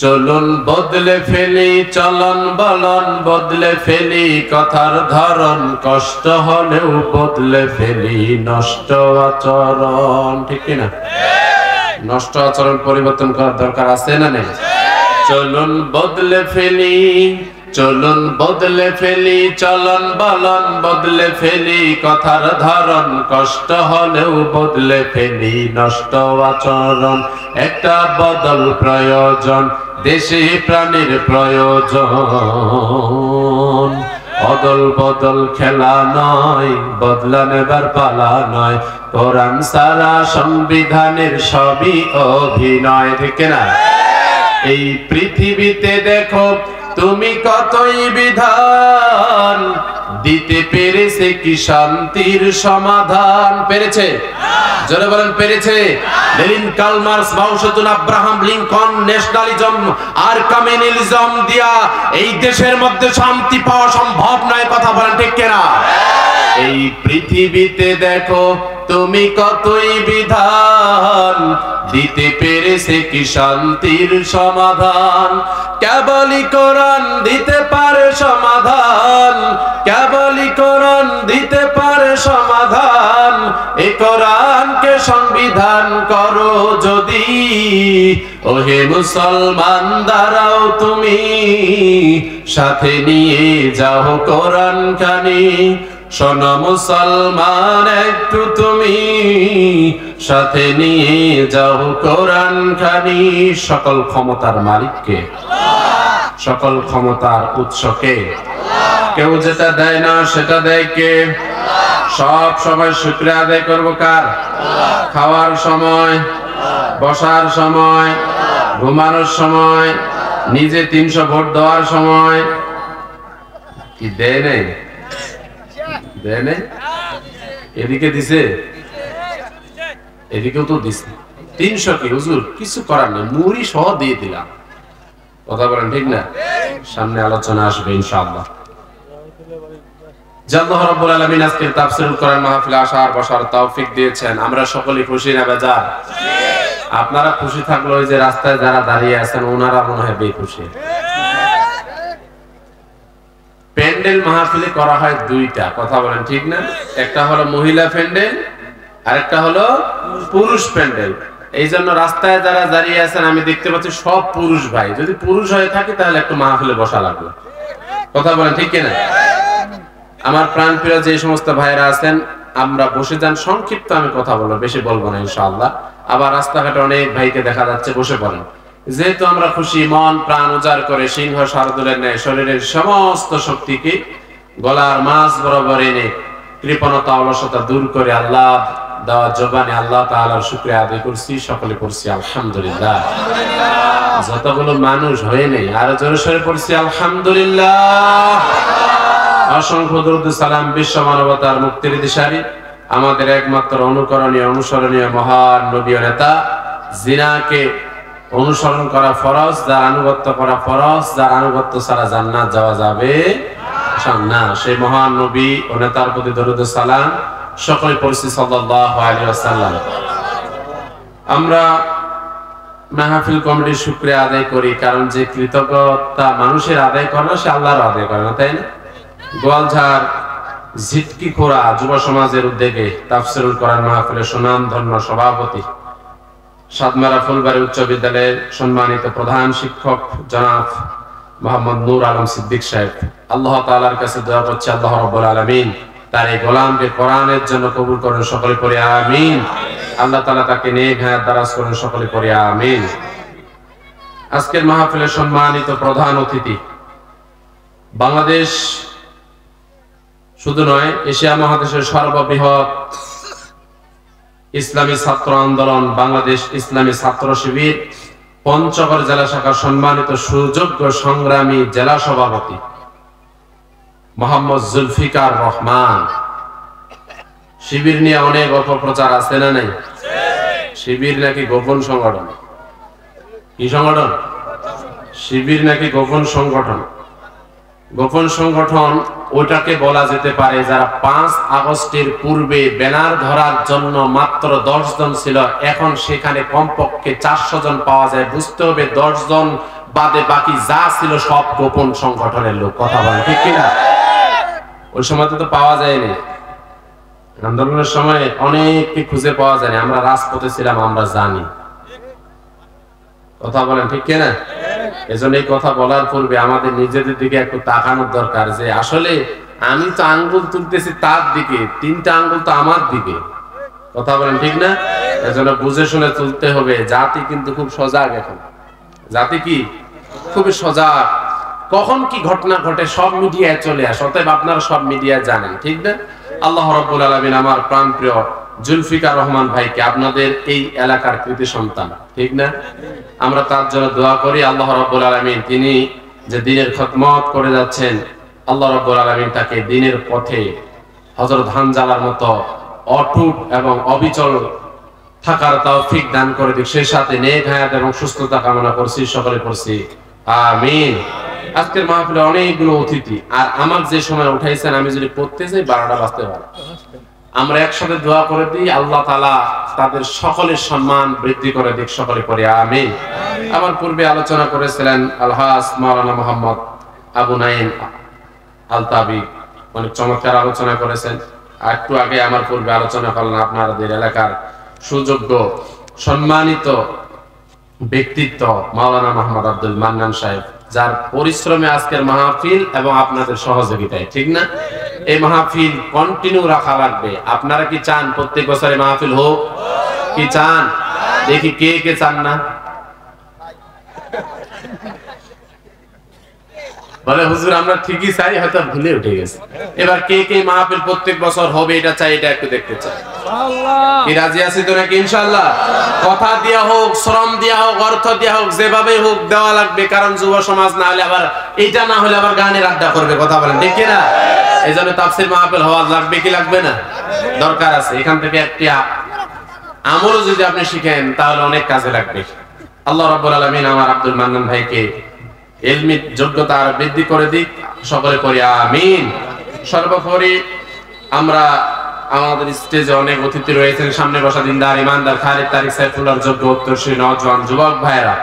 চলুন বদলে ফেলি, চলন বলন বদলে ফেলি, কথার ধরন কষ্ট হলেও বদলে ফেলি নষ্ট আচরণ। ঠিক কিনা? নষ্ট আচরণ পরিবর্তন করার দরকার আছে না নেই? চলুন বদলে ফেলি, চলুন বদলে ফেলি, চলন বলন বদলে ফেলি, কথার ধরন কষ্ট হলেও বদলে ফেলি নষ্ট আচরণ। একটা বদল প্রয়োজন, দেশে প্রাণীর প্রয়োজন। অদল বদল খেলা নয়, বদলা নেবার পালা নয়, কোরআন সারা সংবিধানের সবই অভিনয়। ঠিক না? এই পৃথিবীতে দেখো তুমি কতই বিধান, দিতে পেরেছে কি শান্তির সমাধান? পেরেছে? জোরে বলেন পেরেছে? লেনিন, কার্ল মার্কস, মাও সেতুং, আব্রাহাম লিঙ্কন ন্যাশনালিজম আর কমিউনালিজম দিয়া এই দেশের মধ্যে শান্তি পাওয়া সম্ভব নয়। কথা বলেন ঠিক কিনা? এই পৃথিবীতে দেখো তুমি কতই বিধান, দিতে পেরেছে কি শান্তির সমাধান? কেবলই কোরআন দিতে পারে সমাধান, কেবলই কোরআন দিতে পারে সমাধান। এ কোরআনকে সংবিধান করো যদি, ওহে মুসলমান দাঁড়াও তুমি, সাথে নিয়ে যাও কোরআন খানি। শোনো মুসলমান একটু তুমি, সাথে নিয়ে যাও কোরআন খানি। সকল ক্ষমতার মালিককে, সকল ক্ষমতার উৎসকে, কেউ যেটা দেয় না সেটা দেয় কে? সব সময় শুকরিয়া আদায় করবো কার? খাওয়ার সময়, বসার সময়, ঘুমানোর সময়, নিজে 300 ভোট দেওয়ার সময়। কি দেয় নেই? দেয় নেই? এদিকে দিছে, এদিকেও তো দিছে। 300 কি হুজুর? কিছু করার নেই, মুড়ি সহ দিয়ে দিলাম। কথা বলেন ঠিক না? সামনে আলোচনা আসবে ইনশাআল্লাহ। আল্লাহ রাব্বুল আলামিন আজকে তাফসীরুল কোরআন মাহফিলে আসার বসার তৌফিক দিয়েছেন। আমরা সকলেই খুশি না বেজার? আপনারা খুশি থাকলে ওই যে রাস্তায় যারা দাঁড়িয়ে আছেন ওনারা মনে হয় বেখুশি। প্যান্ডেল মাহফিলে করা হয় দুইটা। কথা বলেন ঠিক না? একটা হলো মহিলা প্যান্ডেল আর একটা হলো পুরুষ প্যান্ডেল। এই জন্য রাস্তায় যারা দাঁড়িয়ে আছেন আমি দেখতে পাচ্ছি সব পুরুষ ভাই। যদি পুরুষ হয়ে থাকে তাহলে একটু মাহফিলে বসা লাগবে। কথা বলেন ঠিক কিনা? আমার প্রাণ প্রিয় যে সমস্ত ভাইরা আছেন আমরা বসে যান। সংক্ষিপ্ত আমি কথা বলবো, বেশি বলবো না ইনশাআল্লাহ। আবার রাস্তাঘাটে অনেক ভাইকে দেখা যাচ্ছে, বসে পড়েন। যেহেতু আমরা খুশি, মন প্রাণ উজাড় করে সিংহ শার্দুলের ন্যায় শরীরের সমস্ত শক্তিকে গলার মাঝ বরাবর এনে কৃপণতা অলসতা দূর করে আল্লাহ দেওয়া জবানে আল্লাহ তাআলার শুকরিয়া আদায় করছি। সকলে পড়ছি আলহামদুলিল্লাহ। যতগুলো মানুষ হয়ে নেই আরো জোরে সরে পড়ছি আলহামদুলিল্লাহ। অসংখ্য দরুদ সালাম বিশ্ব মানবতার মুক্তির দিশারি আমাদের একমাত্র অনুকরণীয় অনুসরণীয় মহান নবী ও নেতা, জিনাকে অনুসরণ করা ফরজ, যার আনুগত্য করা ফরজ, যার আনুগত্য ছাড়া জান্নাত যাওয়া যাবে না, সেই মহান নবী ও নেতার প্রতি দরুদ সালাম সকলে পড়ছি সাল্লাল্লাহু আলাইহি ওয়াসাল্লাম। আমরা মাহফিল কমিটির শুকরিয়া আদায় করি, কারণ যে কৃতজ্ঞতা মানুষের আদায় করে না সে আল্লাহর আদায় করে না, তাই না? গোয়ালঝাড় ঝিটকি খোড়া যুব সমাজের উদ্যোগে তাফসীরুল কোরআন মাহফিলের সুনামধন্য সভাপতি, সাতমারা ফুলবাড়ি উচ্চ বিদ্যালয়ের সম্মানিত প্রধান শিক্ষক জনাব মোহাম্মদ নূর আলম সিদ্দিক সাহেব, আল্লাহ তাআলার কাছে দোয়া করছি আল্লাহ রাব্বুল আলামিন তার এই গোলামকে কোরআনের জন্য কবুল করেন, সকলে পড়ি আমিন। আল্লাহ তাআলা তাকে নেক হায়াত দারাজ করেন, সকলে পড়ি আমিন। আজকের মাহফিলের সম্মানিত প্রধান অতিথি, বাংলাদেশ শুধু নয় এশিয়া মহাদেশের সর্ববৃহৎ ইসলামী ছাত্র আন্দোলন বাংলাদেশ ইসলামী ছাত্র শিবির পঞ্চগড় জেলা শাখার সম্মানিত সুযোগ্য সংগ্রামী জেলা সভাপতি মোহাম্মদ জুলফিকার রহমান। শিবির নিয়ে অনেক অপপ্রচার আছে না নাই? শিবির নাকি গোপন সংগঠন। কি সংগঠন? শিবির নাকি গোপন সংগঠন। গোপন সংগঠন ওটাকে বলা যেতে পারে যারা 5 আগস্টের পূর্বে ব্যানার ধরার জন্য মাত্র 10 জন ছিল, এখন সেখানে কমপক্ষে 400 জন পাওয়া যায়। বুঝতে হবে 10 জন বাদে বাকি যা ছিল সব গোপন সংগঠনের লোক। কথা বলে ঠিক কিনা? ওই সময় তো পাওয়া যায়নি, আন্দোলনের সময় অনেককে খুঁজে পাওয়া যায়নি, আমরা রাজপথে ছিলাম, আমরা জানি। কথা বলেন ঠিক কিনা? এজন্য এই কথা বলার পূর্বে আমাদের নিজেদের দিকে একটু তাকানোর দরকার যে আসলে আমি তো আঙ্গুল তুলতেছি তার দিকে, 3টা আঙ্গুল তো আমার দিকে। কথা বলেন ঠিক না? এজন্য বুঝে শুনে তুলতে হবে। জাতি কিন্তু খুব সজাগ এখন, জাতি কি খুবই সজাগ। কখন কি ঘটনা ঘটে সব মিডিয়ায় চলে আসে, অতএব আপনারা সব মিডিয়ায় জানেন, ঠিক না? আল্লাহ রাব্বুল আলামিন আমার প্রাণপ্রিয় জুলফিকার রহমান ভাইকে, আপনাদের এই এলাকার কৃতি সন্তান, ঠিক না? আমরা তার জন্য দোয়া করি। আল্লাহ রাব্বুল আলামিন তিনি যে দ্বীনের খিদমত করে যাচ্ছেন, আল্লাহ রাব্বুল আলামিন তাকে দ্বীনের পথে হযরত হানজালার মতো অটুট এবং অবিচল থাকার তৌফিক দান করে দিক। সেই সাথে নেক হায়াত এবং সুস্থতা কামনা করছি, সকলে করছি আমিন। আজকের মাহফিলে অনেকগুলো অতিথি, আর আমার যে সময় উঠাইছেন আমি যদি পড়তে যাই 12টা বাজতে পারে। আমরা একসাথে দোয়া করে দিই আল্লাহ তাআলা তাদের সকলের সম্মান বৃদ্ধি করে দিক, সকলে পড়ি আমিন। আমার পূর্বে আলোচনা করেছিলেন আলহাজ মাওলানা মোহাম্মদ আবু নাঈম আলতাবি, অনেক চমৎকার আলোচনা করেছেন। একটু আগে আমার পূর্বে আলোচনা করলেন আপনাদের এলাকার সুযোগ্য সম্মানিত ব্যক্তিত্ব মাওলানা মোহাম্মদ আব্দুল মান্নান সাহেব, যার পরিশ্রমে আজকের মাহফিল এবং আপনাদের সহযোগিতায়, ঠিক না? এই মাহফিল কন্টিনিউ রাখা লাগবে। আপনারা কি চান প্রত্যেক বছরে মাহফিল হোক? কি চান? দেখি কে কে চান না। বলে হুজুর আমরা ঠিকই চাই, হয়তো ভুলে উঠে গেছে। এবার কে কে মাহফিল প্রত্যেক বছর হবে এটা চাই, এটা একটু দেখতে চাই। কি রাজি আছি তো নাকি? ইনশাআল্লাহ। কথা দিয়া হোক, শ্রম দিয়া হোক, অর্থ দিয়া হোক, যেভাবে হোক দেওয়া লাগবে, কারণ যুব সমাজ না হলে আবার এইটা না হলে আবার গানের আড্ডা করবে। কথা বলেন ঠিক কিনা? এই জন্য তাফসীর মাহফিল হওয়া লাগবে কি লাগবে না? দরকার আছে। এখান থেকে একটি আমল যদি আপনি শিখেন তাহলে অনেক কাজে লাগবে। আল্লাহ রাব্বুল আলামিন আমার আব্দুল মান্নান ভাইকে ইলমি যোগ্যতা আর বৃদ্ধি করে দিক, সকলে পড়ি আমিন। সর্বোপরি আমরা আমাদের স্টেজে অনেক অতিথি রয়েছেন, সামনে বসা দিনদার ইমানদার খালিদ তারিক সাইফুল্লাহর যোগ্য উত্তরসূরি নওজোয়ান যুবক ভাইরা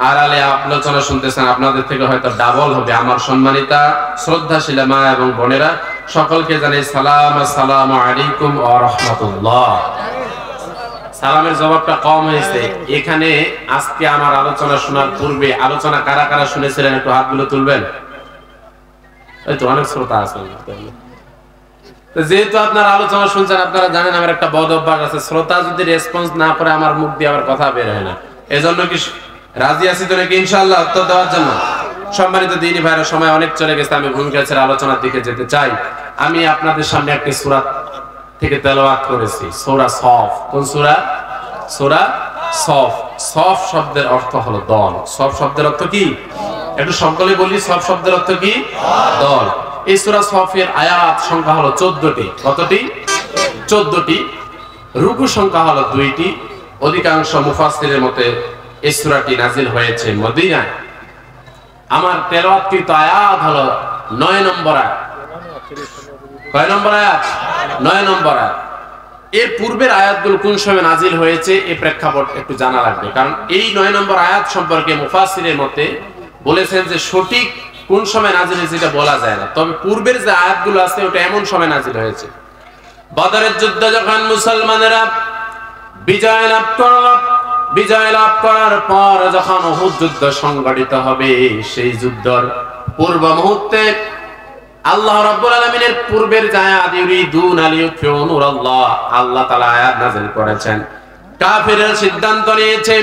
আড়ালে আলোচনা শুনতেছেন, আপনাদের থেকে হয়তো ডাবল হবে। আমার সম্মানিতা শ্রদ্ধাশীলা মা এবং বোনেরা, সকলকে জানাই সালাম, আসসালামু আলাইকুম ওয়া রাহমাতুল্লাহ। সালামের জবাবটা কম হয়েছে। এখানে আজকে আমার আলোচনা শোনার পূর্বে আলোচনা কারা কারা শুনেছিলেন একটু হাতগুলো তুলবেন। এই তো অনেক শ্রোতা আছেন। যেহেতু আপনারা আলোচনা শুনছেন, আপনারা জানেন আমার একটা বদ অভ্যাস আছে, শ্রোতা যদি রেসপন্স না করে আমার মুখ দিয়ে আবার কথা বের হয় না। এজন্য কি রাজি আছি তো নাকি ইনশাআল্লাহ উত্তর দেওয়ার জন্য? সম্মানিত দিনী ভাইরা, সময় অনেক চলে গেছে, আমি ভূমিকা ছেড়ে আলোচনার দিকে যেতে চাই। আমি আপনাদের সামনে একটি সূরা থেকে তেলাওয়াত করেছি, সূরা সফ। কোন সূরা? সূরা সফ। সফ শব্দের অর্থ হলো দল। সফ শব্দের অর্থ কি? একটু সকলে বলি, সফ শব্দের অর্থ কি? দল। এই সূরা সফের আয়াত সংখ্যা হলো 14টি। কতটি? 14টি। রুকু সংখ্যা হলো 2টি। অধিকাংশ মুফাসসিরের মতে এই সূরাটি নাজিল হয়েছে মদিনায়। আমার তেলাওয়াতকৃত আয়াত হলো 9 নম্বর আয়াত। কয় নম্বর আয়াত? 9 নম্বর আয়াত। এর পূর্বের আয়াতগুলো কোন সময় নাজিল হয়েছে এই প্রেক্ষাপট একটু জানা লাগবে, কারণ এই 9 নম্বর আয়াত সম্পর্কে মুফাসসিরের মতে বলেছেন যে সঠিক কোন সময় নাজিল হয়েছে এটা বলা যায় না, তবে পূর্বের যে আয়াতগুলো আছে ওটা এমন সময় নাজিল হয়েছে। বদরের যুদ্ধ যখন মুসলমানেরা বিজয় লাভ করলো, বিজয় লাভ করার পর যখন উহুদ যুদ্ধ সংঘটিত হবে, সেই যুদ্ধের পূর্ব মুহূর্তে আল্লাহ রাব্বুল আলামিনের পূর্বের যে আয়াত ইউরিদুনা লিইউতফিউ নূরাল্লাহ, আল্লাহ তাআলা আয়াত নাযিল করেছেন। কাফিররা সিদ্ধান্ত নিয়েছে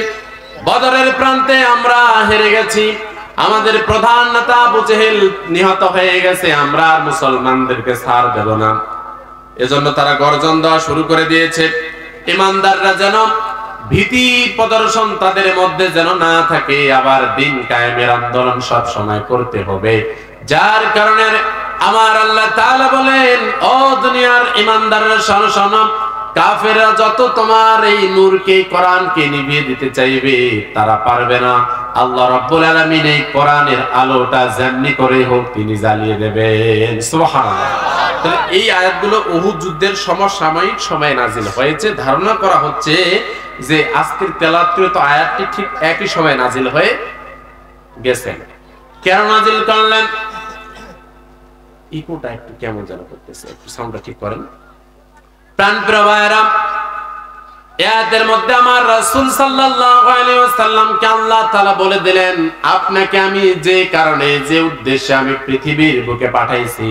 বদরের প্রান্তে আমরা হেরে গেছি, আমাদের প্রধান নেতা আবু জেহেল নিহত হয়ে গেছে, আমরা আর মুসলমানদেরকে ছাড় দেব না। এজন্য তারা গর্জন দেওয়া শুরু করে দিয়েছে। ঈমানদাররা যেন ভীতি প্রদর্শন তাদের মধ্যে যেন না থাকে, আবার দিন কায়েমের আন্দোলন সব সময় করতে হবে। যার কারণে আমার আল্লাহ তাআলা বলেন, ও দুনিয়ার ঈমানদাররা শোনো শোনো, কাফেররা যত তোমার এই নূরকে কোরআনকে নিভিয়ে দিতে চাইবে তারা পারবে না। আল্লাহ রাব্বুল আলামিন এই কোরআনের আলোটা যেমনি করে হোক তিনি জ্বালিয়ে দেবেন। সুবহানাল্লাহ। তাহলে এই আয়াতগুলো উহুদ যুদ্ধের সমসাময়িক সময়ে নাজিল হয়েছে। ধারণা করা হচ্ছে যে আজকের তেলাওয়াতকৃত আয়াতটি ঠিক একই সময়ে নাজিল হয়ে গেছেন। কেন নাজিল করলেন? ইকোটা একটু কেমন যেন করতেছে, একটু সাউন্ডটা ঠিক করেন। প্রাণপ্রিয় ভাইরা, আয়াতের মধ্যে আমার রাসূল সাল্লাল্লাহু আলাইহি ওয়াসাল্লামকে আল্লাহ তাআলা বলে দিলেন, আপনাকে আমি যে কারণে যে উদ্দেশ্যে আমি পৃথিবীর বুকে পাঠাইছি,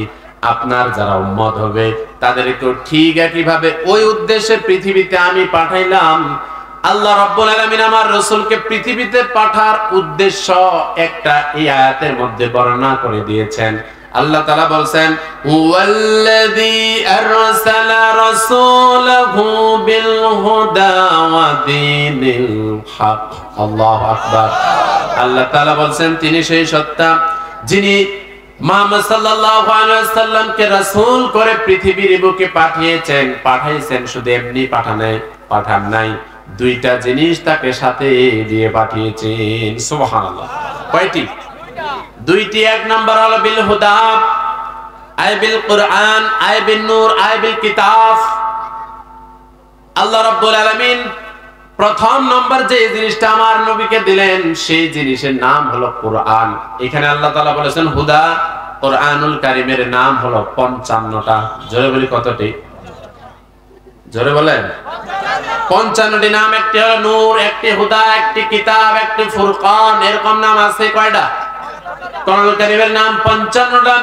আপনার যারা উম্মত হবে তাদেরকেও ঠিক একইভাবে ওই উদ্দেশ্যে পৃথিবীতে আমি পাঠাইলাম। আল্লাহ রাব্বুল আলামিন আমার রাসূলকে পৃথিবীতে পাঠার উদ্দেশ্য একটা এই আয়াতের মধ্যে বর্ণনা করে দিয়েছেন। আল্লাহ তাআলা বলছেন, ওয়াল্লাযী আরসালা রাসূলাহু বিল হুদা ওয়া দীনিল হক। আল্লাহু আকবার। আল্লাহ তাআলা বলছেন, তিনি সেই সত্তা যিনি মুহাম্মদ সাল্লাল্লাহু আলাইহি ওয়াসাল্লামকে রাসূল করে পৃথিবীর বুকে পাঠাইছেন। শুধু এমনি পাঠান নাই, দুইটা জিনিস তাকে সাথে দিয়ে পাঠিয়েছেন। সুবহানাল্লাহ। কয়টি? দুইটি। এক নাম্বার হলো বিল হুদা, আই বিল কুরআন, আই বিন নূর, আই বিল কিতাব। আল্লাহ রাব্বুল আলামিন প্রথম নম্বর যে জিনিসটা আমার নবীকে দিলেন সেই জিনিসের নাম হলো কোরআন। এখানে আল্লাহ তাআলা বলেছেন হুদা। কোরআনুল কারীমের নাম হলো 55টা। জোরে বলি কতটি? জোরে বলেন। 55টি নাম। একটি হলো নূর, একটি হুদা, একটি কিতাব, একটি ফুরকান। এরকম নাম আছে কয়টা? কোরআনুল কারীমের নাম 55টা।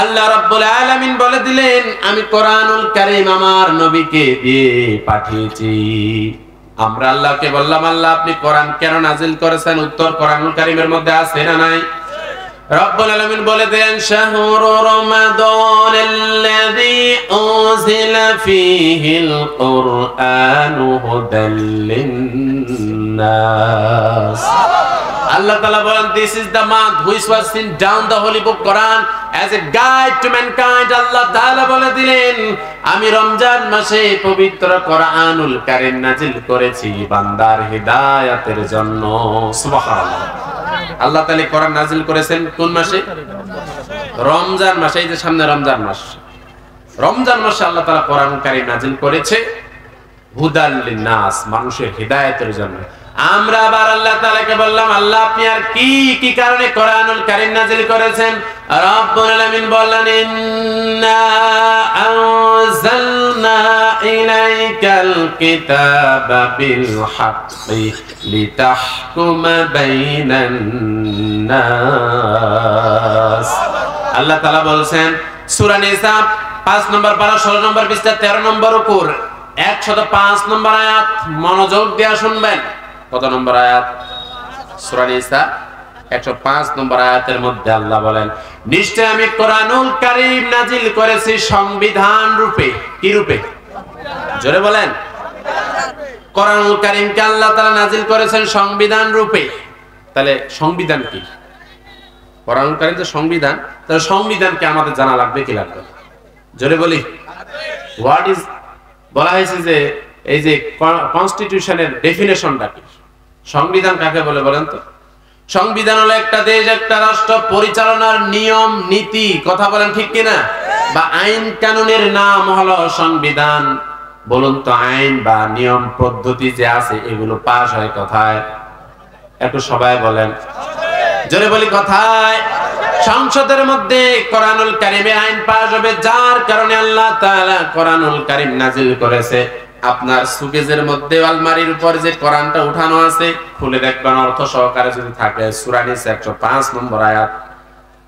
আল্লাহ রাব্বুল আলামিন বলে দিলেন, আমি কোরআনুল কারীম আমার নবীকে দিয়ে পাঠিয়েছি। আমরা আল্লাহকে বললাম, আল্লাহ আপনি কোরআন কেন নাজিল করেছেন? উত্তর কোরআনুল কারীমের মধ্যে আছে না নাই? রব্বুল আলামিন বলে দেন, শাহরু রমাদানাল্লাযী উনজিলা ফীহিল কুরআনু হুদাল লিন-নাস। আল্লাহ তাআলা বলেন, this is the month which was sent down the holy book Quran as a guide to mankind. আল্লাহ তাআলা বলে দিলেন, আমি রমজান মাসে পবিত্র কোরআনুল কারীম নাজিল করেছি বান্দার হিদায়াতের জন্য। সুবহানাল্লাহ। আল্লাহ তাআলা কোরআন নাজিল করেছেন কোন মাসে? রমজান মাসে। এই যে সামনে রমজান মাস, রমজান মাসে আল্লাহ তাআলা কোরআনুল কারীম নাজিল করেছে হুদাল লিন-নাস, মানুষের হিদায়াতের জন্য। আমরা আবার আল্লাহ তাআলাকে বললাম, আল্লাহ আপনি আর কি কি কারণে কোরআনুল কারীম নাজিল করেছেন? রব্বুল আলামিন বললেন, ইন্না আনজালনা ইলাইকাল কিতাবা বিল হাক্কি লিতাহকুমা বাইনান নাস। আল্লাহ তাআলা বলছেন সূরা নিসা 5 নম্বর পারা 16 নম্বর পৃষ্ঠা 13 নম্বর উপর 105 নম্বর আয়াত। মনোযোগ দিয়ে শুনবেন। কত নম্বর আয়াত? সূরা নিসা 105 নম্বর আয়াতের মধ্যে আল্লাহ বলেন, নিশ্চয় আমি কোরআনুল কারীম নাজিল করেছি সংবিধান রূপে। কি রূপে? জোরে বলেন। কোরআনুল কারীমকে আল্লাহ তাআলা নাজিল করেছেন সংবিধান রূপে। তাহলে সংবিধান কি? কোরআনুল কারীম যে সংবিধান, তাহলে সংবিধানকে আমাদের জানা লাগবে কি লাগবে? জোরে বলি। হোয়াট ইজ, বলা হয়েছে যে এই যে কনস্টিটিউশনের ডেফিনেশনটা কি? সংবিধান কাকে বলে বলেন তো? সংবিধান হলো একটা দেশ, একটা রাষ্ট্র পরিচালনার নিয়ম নীতি। কথা বলেন ঠিক কিনা? বা আইন কানুনের নাম হলো সংবিধান। বলুন তো, আইন বা নিয়ম পদ্ধতি যে আছে এগুলো পাস হয় কোথায়? একটু সবাই বলেন। জোরে বলি কোথায়? সংসদের মধ্যে কোরআনুল কারীমে আইন পাস হবে, যার কারণে আল্লাহ তাআলা কোরআনুল কারীম নাজিল করেছে। আপনার সুকেজের মধ্যে আলমারির উপর যে কোরআনটা উঠানো আছে, খুলে দেখবেন অর্থ সহকারে যদি থাকে। সূরা নিসা 105 নম্বর আয়াত।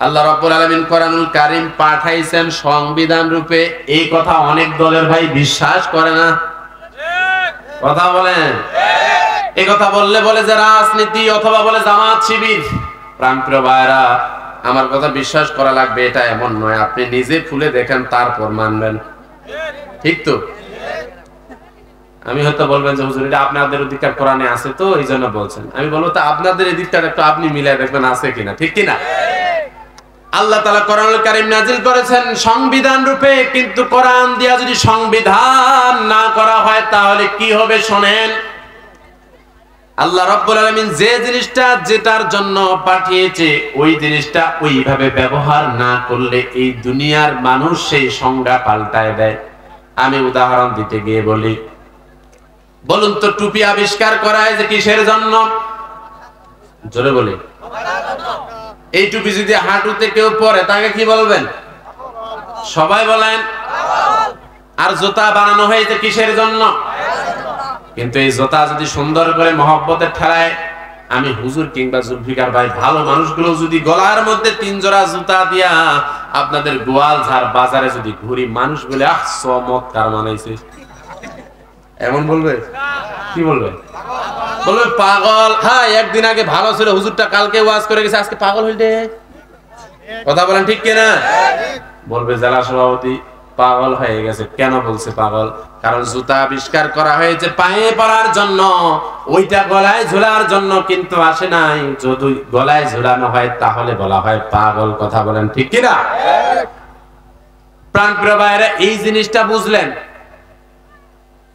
আল্লাহ রাব্বুল আলামিন কোরআনুল কারীম পাঠাইছেন সংবিধান রূপে। এই কথা অনেক দলের ভাই বিশ্বাস করে না। কথা বলেন। এই কথা বললে বলে যে রাজনীতি অথবা বলে জামাত শিবির। প্রাণপ্রিয় ভাইরা, আমার কথা বিশ্বাস করা লাগবে এটা এমন নয়। আপনি নিজে খুলে দেখেন, তারপর মানবেন। ঠিক তো? আমি হয়তো বলবেন যে হুজুর এটা আপনাদের অধিকার কোরআনে আছে তো এই জন্য বলছেন। আমি বলবো তো আপনাদের অধিকার একটু আপনি মিলাই দেখবেন আছে কিনা। ঠিক কিনা? আল্লাহ তাআলা কোরআনুল কারীম নাজিল করেছেন সংবিধান রূপে, কিন্তু কোরআন দিয়া যদি সংবিধান না করা হয় তাহলে কি হবে শোনেন। আল্লাহ রাব্বুল আলামিন যে জিনিসটা যেটার জন্য পাঠিয়েছে ওই জিনিসটা ওইভাবে ব্যবহার না করলে এই দুনিয়ার মানুষ সেই সংজ্ঞা পাল্টায় দেয়। আমি উদাহরণ দিতে গিয়ে বলি, বলুন তো টুপি আবিষ্কার করা হয় যে কিসের জন্য? জোরে বলি। এই টুপি যদি হাঁটুতে কেউ পরে তাকে কি বলবেন? সবাই বলেন। আর জুতা বানানো হয়েছে কিসের জন্য? কিন্তু এই জুতা যদি সুন্দর করে মহব্বতের ঠেলায়, আমি হুজুর কিংবা জুলফিকার ভাই ভালো মানুষগুলো যদি গলার মধ্যে 3 জোড়া জুতা দিয়া আপনাদের গোয়াল ঝাড় বাজারে যদি ঘুরি, মানুষ বলে আহ চমৎকার মানাইছে, এমন বলবে? কি বলবে? বলবে পাগল। হ্যাঁ, একদিন আগে ভালো ছিল, হুজুরটা কালকে ওয়াজ করে গেছে, আজকে পাগল হইলে। কথা বলেন ঠিক কিনা? বলবে জেলা সভাপতি পাগল হয়ে গেছে। কেন বলছে পাগল? কারণ জুতা আবিষ্কার করা হয়েছে পায়ে পরার জন্য, ওইটা গলায় ঝোলার জন্য কিন্তু আসে নাই। যদি গলায় ঝোলানো হয় তাহলে বলা হয় পাগল। কথা বলেন ঠিক কিনা? প্রাণপ্রিয় ভাইরা, এই জিনিসটা বুঝলেন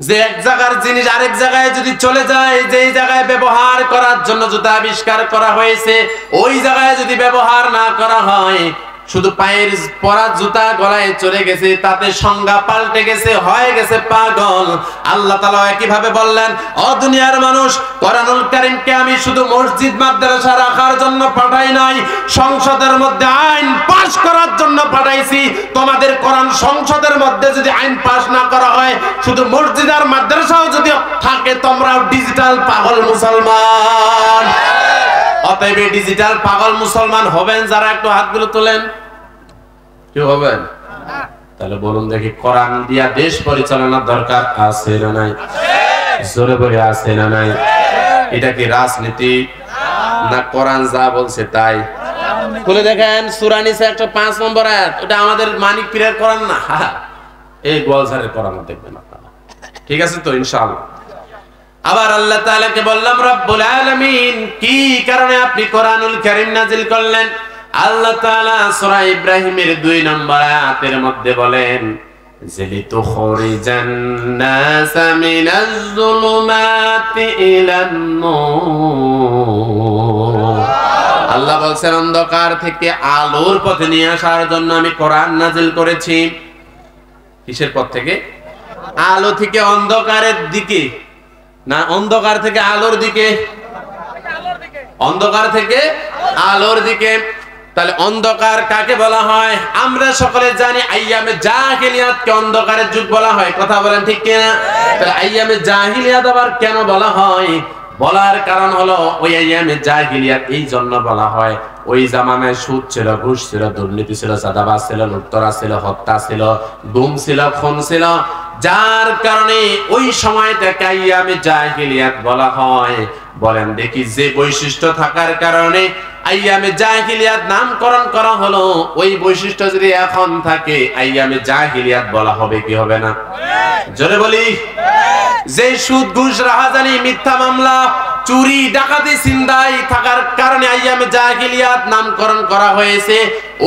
যে এক জায়গার জিনিস আরেক জায়গায় যদি চলে যায়, যেই জায়গায় ব্যবহার করার জন্য জুতা আবিষ্কার করা হয়েছে, ওই জায়গায় যদি ব্যবহার না করা হয়, শুধু পায়ের পরা জুতা গলায় চলে গেছে, তাতে সংজ্ঞা পাল্টে গেছে, হয়ে গেছে পাগল। আল্লাহ তাআলা কিভাবে বললেন, ও দুনিয়ার মানুষ, কোরআনুল কারীমকে আমি শুধু মসজিদ মাদ্রাসা রাখার জন্য পাঠাই নাই, সংসদের মধ্যে আইন পাস করার জন্য পাঠাইছি। তোমাদের কোরআন সংসদের মধ্যে যদি আইন পাস না করা হয়, শুধু মসজিদ আর মাদ্রাসাও যদি থাকে, তোমরাও ডিজিটাল পাগল মুসলমান। অতএব ডিজিটাল পাগল মুসলমান হবেন যারা, একটু হাতগুলো তোলেন। কি হবেন? তাহলে বলুন দেখি, কোরআন দিয়া দেশ পরিচালনার দরকার আছে না নাই? জোরে বলে আছে না নাই? এটা কি রাজনীতি না কোরআন যা বলছে তাই? খুলে দেখেন সূরা নিসা 105 নম্বর আয়াত। ওটা আমাদের মানিক পীরের কোরআন না, এই গোয়ালঝাড়ের কোরআন দেখবেন আপনারা। ঠিক আছে তো ইনশাআল্লাহ। আবার আল্লাহ তাআলাকে বললাম রব্বুল আলামিন, কি কারণে আপনি কোরআনুল কারীম নাযিল করলেন? আল্লাহ তাআলা সূরা ইব্রাহিমের 2 নম্বর আয়াতের মধ্যে বলেন, লিতুখরিজান নাসা মিনাজ যুলুমাতি ইলান নূর। আল্লাহ বলছেন অন্ধকার থেকে আলোর পথে নিয়ে আসার জন্য আমি কোরআন নাযিল করেছি। কিসের পথ থেকে? আলো থেকে অন্ধকারের দিকে না, অন্ধকার থেকে আলোর দিকে। অন্ধকার থেকে আলোর দিকে। তাহলে অন্ধকার কাকে বলা হয়? আমরা সকলে জানি আইয়ামে জাহিলিয়াতকে অন্ধকারের যুগ বলা হয়। কথা বলেন ঠিক কিনা? তাহলে আইয়ামে জাহিলিয়াত আবার কেন বলা হয়? বলার কারণ হলো, ওই আইয়ামে জাহিলিয়াত এই জন্য বলা হয়, ওই জামানায় সুদ ছিল, ঘুষ ছিল, দুর্নীতি ছিল, চাঁদাবাজ ছিল, লুটতরা ছিল, হত্যা ছিল, গুম ছিল, খুন ছিল, যার কারণে ওই সময়টাকে আইয়ামে জাহিলিয়াত বলা হয়। বলেন দেখি, যে বৈশিষ্ট্য থাকার কারণে আইয়ামে জাহিলিয়াত নামকরণ করা হলো, ওই বৈশিষ্ট্য যদি এখন থাকে, আইয়ামে জাহিলিয়াত বলা হবে কি হবে না? জোরে বলি। যে সুদ ঘুষ রাহাজানি মিথ্যা মামলা চুরি ডাকাতি ছিনতাই থাকার কারণে আইয়ামে জাহিলিয়াত নামকরণ করা হয়েছে,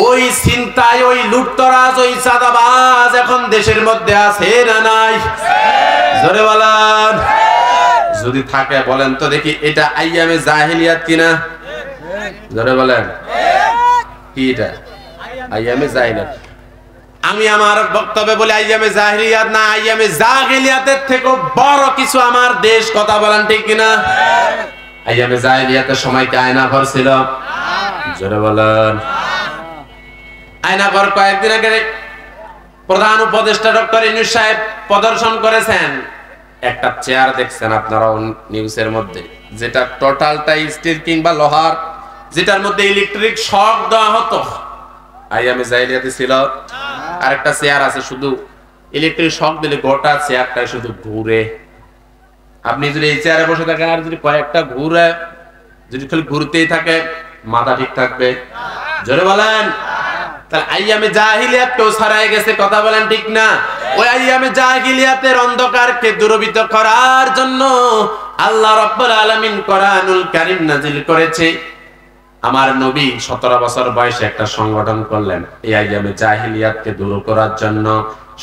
ওই ছিনতাই, ওই লুটতরাজ, ওই চাঁদাবাজ এখন দেশের মধ্যে আছে না নাই? জোরে বলেন। যদি থাকে বলেন তো দেখি, এটা আইয়ামে জাহিলিয়াত কিনা? জোরে বলেন। কি এটা? আইয়ামে জাহিলিয়াত। আমি আমার বক্তব্যে বলি আইয়ামে জাহিলিয়াত না, আইয়ামে জাহিলিয়াতের থেকে বড় কিছু আমার দেশ। কথা বলেন ঠিক কিনা? আইয়ামে জাহিলিয়াতের সময় কি আয়না ঘর ছিল? জোরে বলেন। আয়না ঘর কয়েকদিন আগে প্রধান উপদেষ্টা ডক্টর ইউনূস সাহেব প্রদর্শন করেছেন। একটা চেয়ার দেখছেন আপনারা নিউজের মধ্যে, যেটা টোটালটাই স্টিল কিংবা লোহার, যেটার মধ্যে ইলেকট্রিক শক দেওয়া হতো। আইয়ামে জাহিলিয়াতে ছিল। আরেকটা চেয়ার আছে, শুধু ইলেকট্রিক শক দিলে গোটা চেয়ারটা শুধু ঘুরে। আপনি যদি এই চেয়ারে বসে থাকেন আর যদি কয়েকটা ঘুরে, যদি খালি ঘুরতেই থাকে, মাথা ঠিক থাকবে? জোরে বলেন। তাহলে আইয়ামে জাহিলিয়াত কেউ ছাড়াই গেছে। কথা বলেন ঠিক না? ওই আইয়ামে জাহিলিয়াতের অন্ধকারকে দূরীভূত করার জন্য আল্লাহ রাব্বুল আলামিন কোরআনুল কারীম নাযিল করেছে। আমার নবী 17 বছর বয়সে একটা সংগঠন করলেন এই আইয়ামে জাহিলিয়াতকে দূর করার জন্য।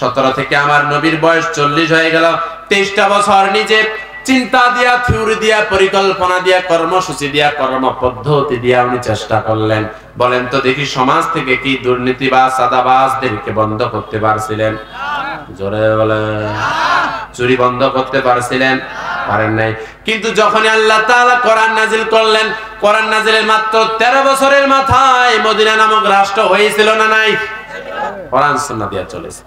17 থেকে আমার নবীর বয়স 40 হয়ে গেল। 23টা বছর নিজে চিন্তা দিয়া, থিওরি দিয়া, পরিকল্পনা দিয়া, কর্মসূচি দিয়া, কর্মপদ্ধতি দিয়া উনি চেষ্টা করলেন। বলেন তো দেখি, সমাজ থেকে কি দুর্নীতিবাজ, চাঁদাবাজদেরকে বন্ধ করতে পারছিলেন? জোরে বলেন। চুরি বন্ধ করতে পারছিলেন? পারেন নাই। কিন্তু যখনই আল্লাহ তাআলা কোরআন নাজিল করলেন, কোরআন নাজিলের মাত্র 13 বছরের মাথায় মদিনা নামক রাষ্ট্র হয়েছিল না নাই? কোরআন সুন্নাহ দিয়া চলেছে।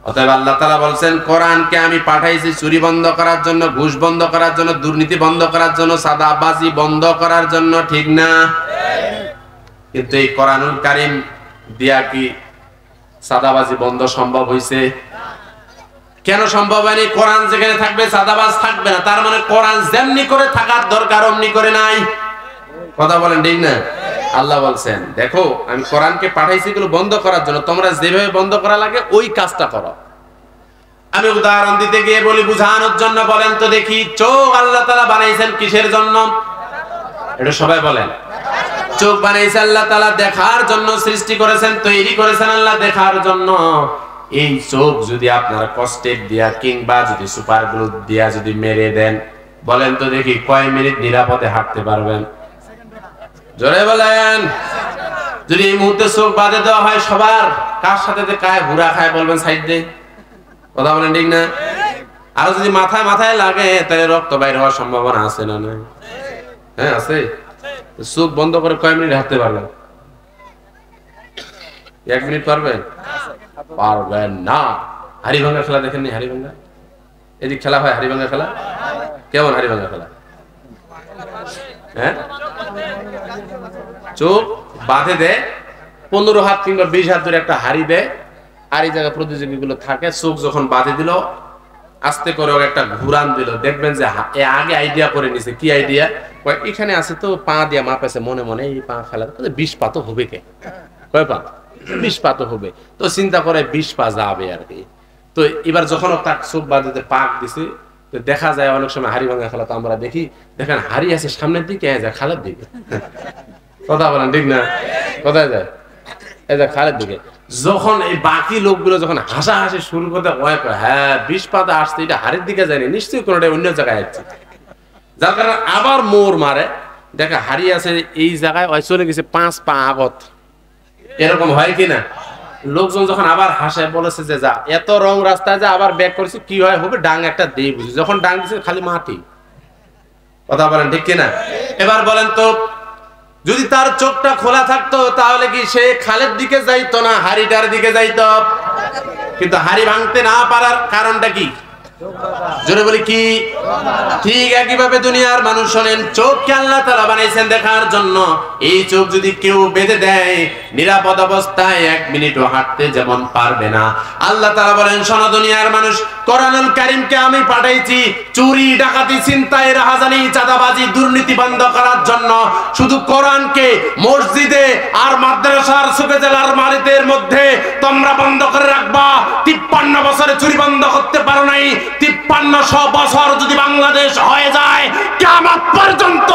অতএব আল্লাহ তাআলা বলছেন, কোরআনকে আমি পাঠাইছি চুরি বন্ধ করার জন্য, ঘুষ বন্ধ করার জন্য, দুর্নীতি বন্ধ করার জন্য, সাদাবাজি বন্ধ করার জন্য, ঠিক না? কিন্তু এই কোরআনুল কারীম দিয়া কি সাদাবাজি বন্ধ সম্ভব হইছে? কেন সম্ভব হয়নি? কোরআন যেখানে থাকবে সাদাবাজ থাকবে না। তার মানে কোরআন যেমনি করে থাকার দরকার অমনি করে নাই। কথা বলেন ঠিক না? আল্লাহ বলছেন, দেখো আমি কোরআনকে পাঠাইছি এগুলো বন্ধ করার জন্য, তোমরা যেভাবে বন্ধ করা লাগে ওই কাজটা করো। আমি উদাহরণ দিতে গিয়ে বলি বুঝানোর জন্য। বলেন তো দেখি, চোখ আল্লাহ তাআলা বানাইছেন কিসের জন্য? এটা সবাই বলেন। চোখ বানাইছে আল্লাহ তাআলা দেখার জন্য, সৃষ্টি করেছেন, তৈরি করেছেন আল্লাহ দেখার জন্য। এই চোখ যদি আপনার কষ্টেপ দিয়া কিংবা যদি সুপার গ্লু দিয়া যদি মেরে দেন, বলেন তো দেখি কয় মিনিট নিরাপদে হাঁটতে পারবেন? জোরে বলেন। যদি এই মুহূর্তে চোখ বাঁধে দেওয়া হয় সবার, কার সাথে কায় হুরা খায় বলবেন সাইড দে। কথা বলেন ঠিক না? আর যদি মাথায় মাথায় লাগে তাহলে রক্ত বাইর হওয়ার সম্ভাবনা আছে না? না, হ্যাঁ আছে। চোখ বন্ধ করে কয় মিনিট হাঁটতে পারবেন? 1 মিনিট পারবেন? পারবেন না। হাড়িভাঙ্গা খেলা দেখেননি? হাড়িভাঙ্গা এদিক খেলা হয়, হাড়িভাঙ্গা খেলা কেমন? হাড়িভাঙ্গা খেলা, হ্যাঁ, চোখ বাঁধে দেয় 15 হাত কিংবা 20 হাত ধরে একটা হাড়ি দেয়, আর এই জায়গায় প্রতিযোগী গুলো থাকে। চোখ যখন বাঁধে দিল, আস্তে করে একটা ঘুরান দিল, দেখবেন যে আগে আইডিয়া করে নিছে। কি আইডিয়া? এখানে আছে তো পা দিয়া মাপেছে মনে মনে, এই পা ফেলা 20 পা তো হবে, কে কয় পা? 20 পা তো হবে। তো চিন্তা করে 20 পা যাবে আর কি। তো এবার যখন তার চোখ বাঁধতে পাক দিছে, তো দেখা যায় অনেক সময় হাড়ি ভাঙা খেলা তো আমরা দেখি, দেখেন হাড়ি আছে সামনের দিকে, যায় খালের দিকে। কথা বলেন ঠিক না? কোথায় যায়? এই যে খালের দিকে। যখন এই বাকি লোকগুলো যখন হাসাহাসি শুরু করতে হয়, হ্যাঁ 20 পাতা আসছে, এটা হাড়ির দিকে যায়নি, নিশ্চয়ই কোনোটা অন্য জায়গায় যাচ্ছে। যার কারণে আবার মোড় মারে, দেখে হাড়ি আছে এই জায়গায়, ওই চলে গেছে 5 পা আগত। এরকম হয় কিনা? লোকজন যখন আবার হাসে, বলেছে যে যা এত রং রাস্তায় যা আবার ব্যাক করেছে, কি হয় হবে, ডাং একটা দিয়ে বুঝি। যখন ডাং দিছে খালি মাটি। কথা বলেন ঠিক কিনা? এবার বলেন তো, যদি তার চোখটা খোলা থাকতো তাহলে কি সে খালের দিকে যাইতো না হাড়িটার দিকে যাইতো? কিন্তু হাড়ি ভাঙতে না পারার কারণটা কি? জোরে বলি কি? ঠিক একইভাবে দুনিয়ার মানুষ শোনেন, চোখকে আল্লাহ তাআলা বানাইছেন দেখার জন্য। এই চোখ যদি কেউ বেঁধে দেয়, নিরাপদ অবস্থায় 1 মিনিটও হাঁটতে যেমন পারবে না। আল্লাহ তাআলা বলেন, শোনো দুনিয়ার মানুষ, কোরআনুল কারীমকে আমি পাঠাইছি চুরি, ডাকাতি, ছিনতাই, রাহাজানি, চাঁদাবাজি, দুর্নীতি বন্ধ করার জন্য। শুধু কোরআনকে মসজিদে আর মাদ্রাসার সুবেদার আলমারিদের মধ্যে তোমরা বন্ধ করে রাখবা। 53 বছরে চুরি বন্ধ করতে পারো নাই। 5300 বছর যদি বাংলাদেশ হয়ে যায়, কিয়ামত পর্যন্ত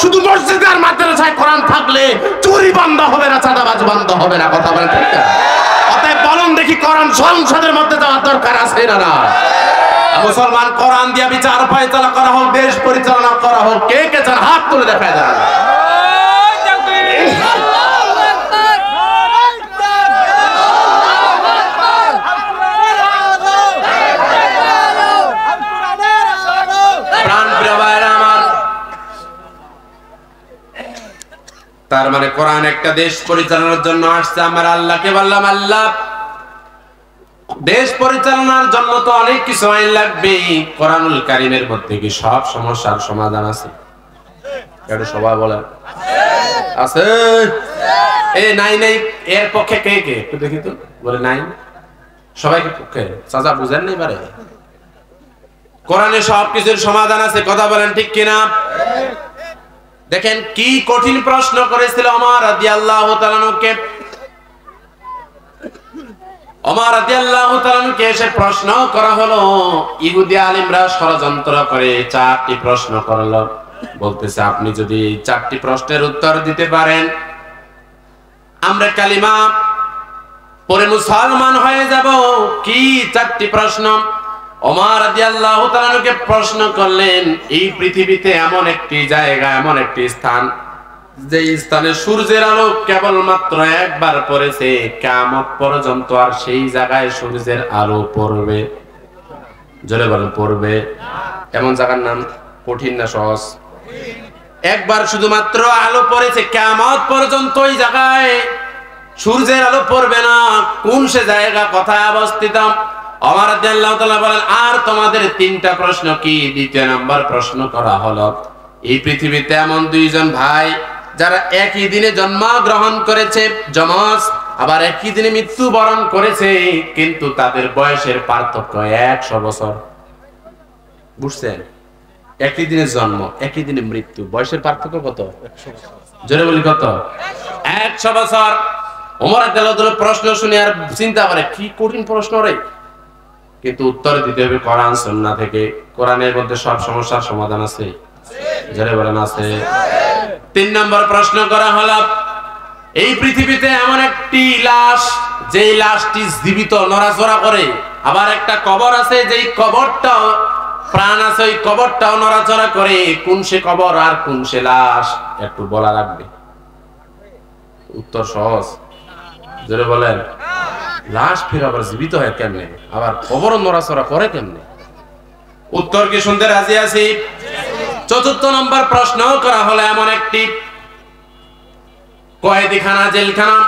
শুধু মসজিদে আর মাদ্রাসায় কোরআন থাকলে চুরি বন্ধ হবে না, চাঁদাবাজ বন্ধ হবে না। কথা বলেন ঠিক না? অতএব বলুন দেখি, কোরআন সংসদের মধ্যে যাওয়ার দরকার আছে না না? মুসলমান, কোরআন দিয়ে বিচার ফয়সালা করা হোক, দেশ পরিচালনা করা হোক, কে কে চান হাত তুলে দেখায় দেন। তার মানে কোরআন একটা দেশ পরিচালনার জন্য আসছে। আমার আল্লাহকে বললাম, আল্লাহ দেশ পরিচালনার জন্য তো অনেক কিছু আইন লাগবে, কোরআনুল কারীমের মধ্যে কি সব সমস্যার সমাধান আছে? এটা সবাই বলে আছে। এই নাই নাই এর পক্ষে কে কে একটু দেখি তো, বলে নাই। সবাই কি পক্ষে? চাচা বুঝেন নাই পারে? কোরআনে সব কিছুর সমাধান আছে। কথা বলেন ঠিক কিনা? দেখেন কি কঠিন প্রশ্ন করেছিল ওমর রাদিয়াল্লাহু তাআলা কে। ওমর রাদিয়াল্লাহু তাআলা কে এসে প্রশ্ন করা হলো, ইহুদি আলিমরা ষড়যন্ত্র করে 4টি প্রশ্ন করলো। বলতেছে, আপনি যদি এই 4টি প্রশ্নের উত্তর দিতে পারেন, আমরা কালিমা পরে মুসলমান হয়ে যাব। কি 4টি প্রশ্ন? ওমর রাদিয়াল্লাহু তাআলা কে প্রশ্ন করলেন, এই পৃথিবীতে এমন একটি জায়গা, এমন একটি স্থান, যে স্থানে সূর্যের আলো কেবলমাত্র একবার পড়েছে, কিয়ামত পর্যন্ত আর সেই জায়গায় সূর্যের আলো পড়বে জোরে বলেন পড়বে। এমন জায়গার নাম কঠিন না সহজ? একবার শুধুমাত্র আলো পড়েছে, কিয়ামত পর্যন্ত ওই জায়গায় সূর্যের আলো পড়বে না। কোন সে জায়গা, কোথায় অবস্থিত? ওমর রাদিয়াল্লাহু তাআলা বলেন, আর তোমাদের তিনটা প্রশ্ন কি? দ্বিতীয় নাম্বার প্রশ্ন করা হলো, এই পৃথিবীতে এমন দুইজন ভাই যারা একই দিনে জন্মগ্রহণ করেছে, যমজ, আবার একই দিনে মৃত্যুবরণ করেছে, কিন্তু তাদের বয়সের পার্থক্য 100 বছর। বুঝছেন? একই দিনে জন্ম, একই দিনে মৃত্যু, বয়সের পার্থক্য কত? 100 বছর। জোরে বলি কত? 100 বছর। ওমর রাদিয়াল্লাহু তাআলা প্রশ্ন শুনে আর চিন্তা করে, কি কঠিন প্রশ্ন রে, কিন্তু উত্তর দিতে হবে কোরআন সুন্নাহ থেকে। কোরআনের মধ্যে সব সমস্যার সমাধান আছে। জোরে বলেন আছে। 3 নম্বর প্রশ্ন করা হলো, এই পৃথিবীতে এমন একটি লাশ, যেই লাশটি জীবিত, নড়াচড়া করে, আবার একটা কবর আছে, যেই কবরটাও প্রাণ আছে, ওই কবরটাও নড়াচড়া করে। কোন সে কবর আর কোন সে লাশ? একটু বলা লাগবে। উত্তর সহজ। জোরে বলেন। লাশ ফির আবার জীবিত হয় কেমনে, আবার কবর নড়াচড়া করে কেমনে? উত্তর কি শুনতে রাজি আছি? 4র্থ নম্বর প্রশ্ন করা হলো, এমন একটি কয়েদিখানা, জেলখানা,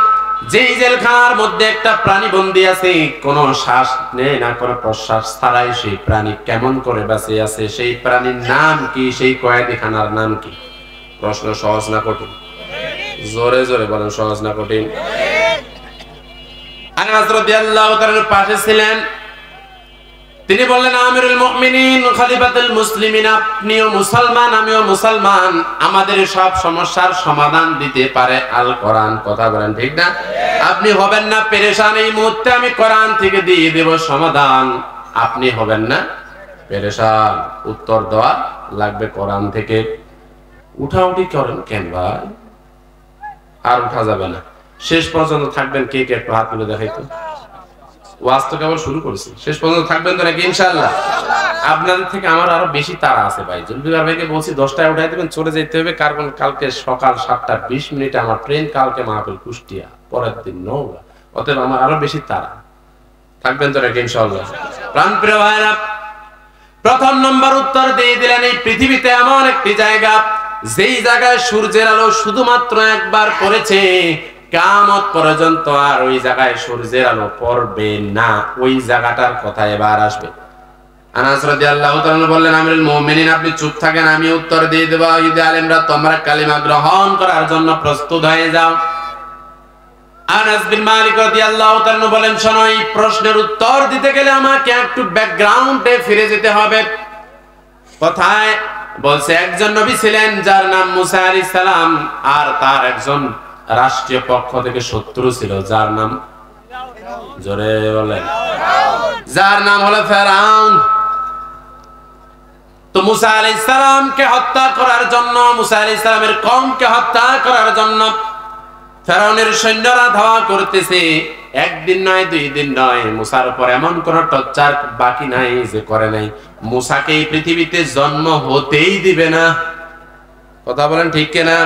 যেই জেলখানার মধ্যে একটা প্রাণী বন্দী আছে, কোনো শ্বাস নেই না, কোনো প্রশ্বাস ছাড়াই সেই প্রাণী কেমন করে বেঁচে আছে? সেই প্রাণীর নাম কি? সেই কয়েদিখানার নাম কি? প্রশ্ন সহজ না কঠিন? জোরে জোরে বলেন, সহজ না কঠিন? আনাস রাদিয়াল্লাহু তাআলার পাশে ছিলেন, তিনি বললেন, আমিরুল মুমিনিন, খলিফাতুল মুসলিমিন, আপনিও মুসলমান, আমিও মুসলমান, আমাদের সব সমস্যার সমাধান দিতে পারে আল কোরআন। কথা বলেন ঠিক না? আপনি হবেন না পেরেশান, এই মুহূর্তে আমি কোরআন থেকে দিয়ে দেব সমাধান, আপনি হবেন না পেরেশান। উত্তর দেওয়া লাগবে কোরআন থেকে। উঠাউঠি করেন কেন ভাই? আর উঠা যাবে না। শেষ পর্যন্ত থাকবেন কে কে? একটু হাত তুলে দেখাইতো। ওয়াজ তো কেবল শুরু করেছি, শেষ পর্যন্ত থাকবেন তো নাকি? ইনশাআল্লাহ। আপনাদের থেকে আমার আরো বেশি তাড়া আছে ভাই। জুলফিকার ভাইকে বলছি 10টায় উঠাই দেবেন, চলে যেতে হবে, কারণ কালকে সকাল 7:20 আমার ট্রেন, কালকে মাহফিল কুষ্টিয়া, পরের দিন নওগাঁ। অতএব আমার আরো বেশি তাড়া। থাকবেন তো নাকি? ইনশাআল্লাহ। প্রাণপ্রিয় ভাইরা, প্রথম নম্বর উত্তর দিয়ে দিলেন, এই পৃথিবীতে এমন একটি জায়গা, যেই জায়গায় সূর্যের আলো শুধুমাত্র একবার পড়েছে, কিয়ামত পর্যন্ত আর ওই জায়গায় সূর্যের আলো পড়বে না। ওই জায়গাটার কথা এবার আসবে। আনাস রাদিয়াল্লাহু তাআলা বললেন, আমিরুল মুমিনিন, আপনি চুপ থাকেন, আমি উত্তর দিয়ে দেব। ইহুদি আলেমরা, তোমরা কালিমা গ্রহণ করার জন্য প্রস্তুত হয়ে যাও। আনাস বিন মালিক রাদিয়াল্লাহু তাআলা বলেন, শোনো, এই প্রশ্নের উত্তর দিতে গেলে আমাকে একটু ব্যাকগ্রাউন্ডে ফিরে যেতে হবে। কোথায়? বলছে, একজন নবী ছিলেন যার নাম মুসা আলাইহিস সালাম, আর তার একজন রাষ্ট্রীয় পক্ষ থেকে শত্রু ছিল, যার নাম, জোরে বলেন, যার নাম হলো ফেরাউন। তো মুসা আলাইহিস সালামকে হত্যা করার জন্য, মুসা আলাইহিস সালামের কওমকে হত্যা করার জন্য ফেরাউনের সৈন্যরা ধাওয়া করতেছে। একদিন নয়, 2 দিন নয়, মুসার উপর এমন কোন টর্চার বাকি নাই যে করে নাই। মুসাকে এই পৃথিবীতে জন্ম হতেই দিবে না। কথা বলেন ঠিক কিনা?